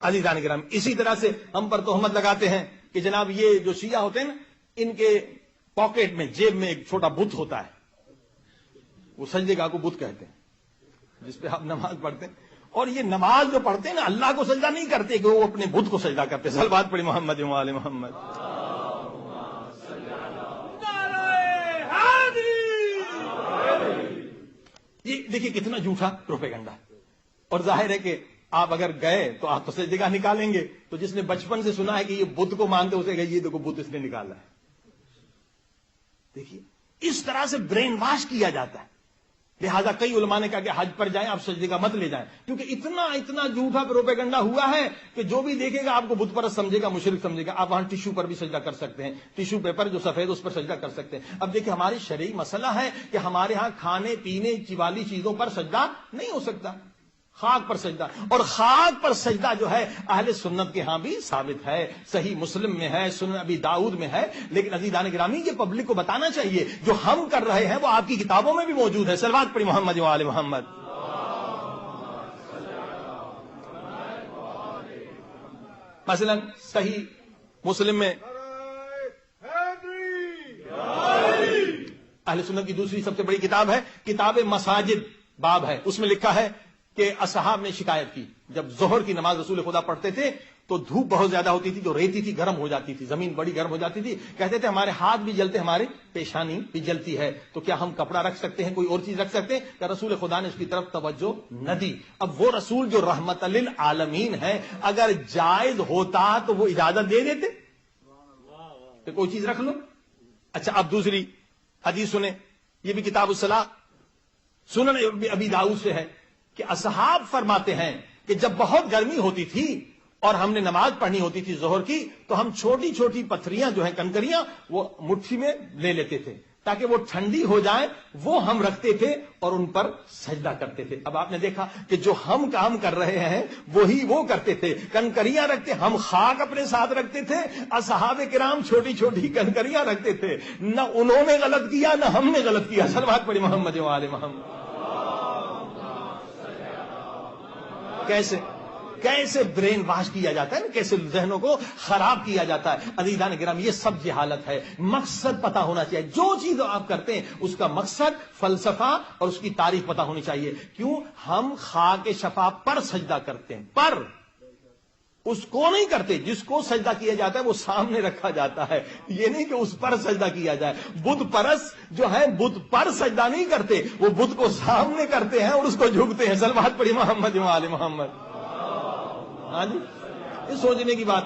عزیزان کرام، اسی طرح سے ہم پر تہمت لگاتے ہیں کہ جناب یہ جو شیعہ ہوتے ہیں نا، ان کے پاکٹ میں، جیب میں ایک چھوٹا بت ہوتا ہے، وہ سجدے گاہ کو بت کہتے ہیں، جس پہ آپ نماز پڑھتے ہیں، اور یہ نماز جو پڑھتے ہیں نا، اللہ کو سجدہ نہیں کرتے کہ وہ اپنے بت کو سجدہ کرتے. صلوات پڑھی محمد و آل محمد. یہ دیکھیے کتنا جھوٹا پروپیگنڈا. اور ظاہر ہے کہ آپ اگر گئے تو آپ تو سجدے گاہ نکالیں گے، تو جس نے بچپن سے سنا ہے کہ یہ بت کو مانتے اسے کہ یہ دیکھو بت اس نے نکالا ہے. دیکھیے اس طرح سے برین واش کیا جاتا ہے. لہذا کئی علماء نے کہا کہ حج پر جائیں، آپ سجدے کا مت لے جائیں، کیونکہ اتنا جھوٹا پروپیگنڈا ہوا ہے کہ جو بھی دیکھے گا آپ کو بت پرست سمجھے گا، مشرک سمجھے گا. آپ وہاں ٹیشو پر بھی سجدہ کر سکتے ہیں، ٹیشو پیپر جو سفید اس پر سجدہ کر سکتے ہیں. اب دیکھیں ہماری شرعی مسئلہ ہے کہ ہمارے ہاں کھانے پینے والی چیزوں پر سجدہ نہیں ہو سکتا، خاک پر سجدہ. اور خاک پر سجدہ جو ہے اہل سنت کے ہاں بھی ثابت ہے، صحیح مسلم میں ہے، سنن ابی داؤد میں ہے. لیکن عزیزان گرامی یہ پبلک کو بتانا چاہیے جو ہم کر رہے ہیں وہ آپ کی کتابوں میں بھی موجود ہے. صلوات پڑھی محمد و آل محمد. مثلا صحیح مسلم میں اہل سنت کی دوسری سب سے بڑی کتاب ہے کتاب مساجد باب ہے. اس میں لکھا ہے کہ اصحاب نے شکایت کی، جب ظہر کی نماز رسول خدا پڑھتے تھے تو دھوپ بہت زیادہ ہوتی تھی، جو ریتی تھی گرم ہو جاتی تھی، زمین بڑی گرم ہو جاتی تھی. کہتے تھے ہمارے ہاتھ بھی جلتے، ہمارے پیشانی بھی جلتی ہے، تو کیا ہم کپڑا رکھ سکتے ہیں، کوئی اور چیز رکھ سکتے ہیں؟ کہ رسول خدا نے اس کی طرف توجہ نہ دی. اب وہ رسول جو رحمت للعالمین ہے، اگر جائز ہوتا تو وہ اجازت دے دیتے کہ کوئی چیز رکھ لو. اچھا اب دوسری حدیث سنیں، یہ بھی کتاب الصلاۃ سنن ابی داؤد سے ہے کہ اصحاب فرماتے ہیں کہ جب بہت گرمی ہوتی تھی اور ہم نے نماز پڑھنی ہوتی تھی ظہر کی، تو ہم چھوٹی چھوٹی پتھریاں جو ہیں، کنکریاں، وہ مٹھی میں لے لیتے تھے تاکہ وہ ٹھنڈی ہو جائیں، وہ ہم رکھتے تھے اور ان پر سجدہ کرتے تھے. اب آپ نے دیکھا کہ جو ہم کام کر رہے ہیں وہی وہ کرتے تھے. کنکریاں رکھتے، ہم خاک اپنے ساتھ رکھتے تھے، اصحاب کرام چھوٹی چھوٹی کنکریاں رکھتے تھے. نہ انہوں نے غلط کیا نہ ہم نے غلط کیا. صلوات پڑھی محمد و آل محمد. کیسے برین واش کیا جاتا ہے، کیسے ذہنوں کو خراب کیا جاتا ہے. عزیزان کرام یہ سب جہالت ہے. مقصد پتا ہونا چاہیے. جو چیز آپ کرتے ہیں اس کا مقصد، فلسفہ اور اس کی تاریخ پتا ہونی چاہیے. کیوں ہم خاک شفا پر سجدہ کرتے ہیں، پر اس کو نہیں کرتے جس کو سجدہ کیا جاتا ہے وہ سامنے رکھا جاتا ہے. یہ نہیں کہ اس پر سجدہ کیا جائے. بت پرست جو ہے بت پر سجدہ نہیں کرتے، وہ بت کو سامنے کرتے ہیں اور اس کو جھکتے ہیں. صلوات پڑھی محمد و آل محمد. ہاں جی، یہ سوچنے کی بات.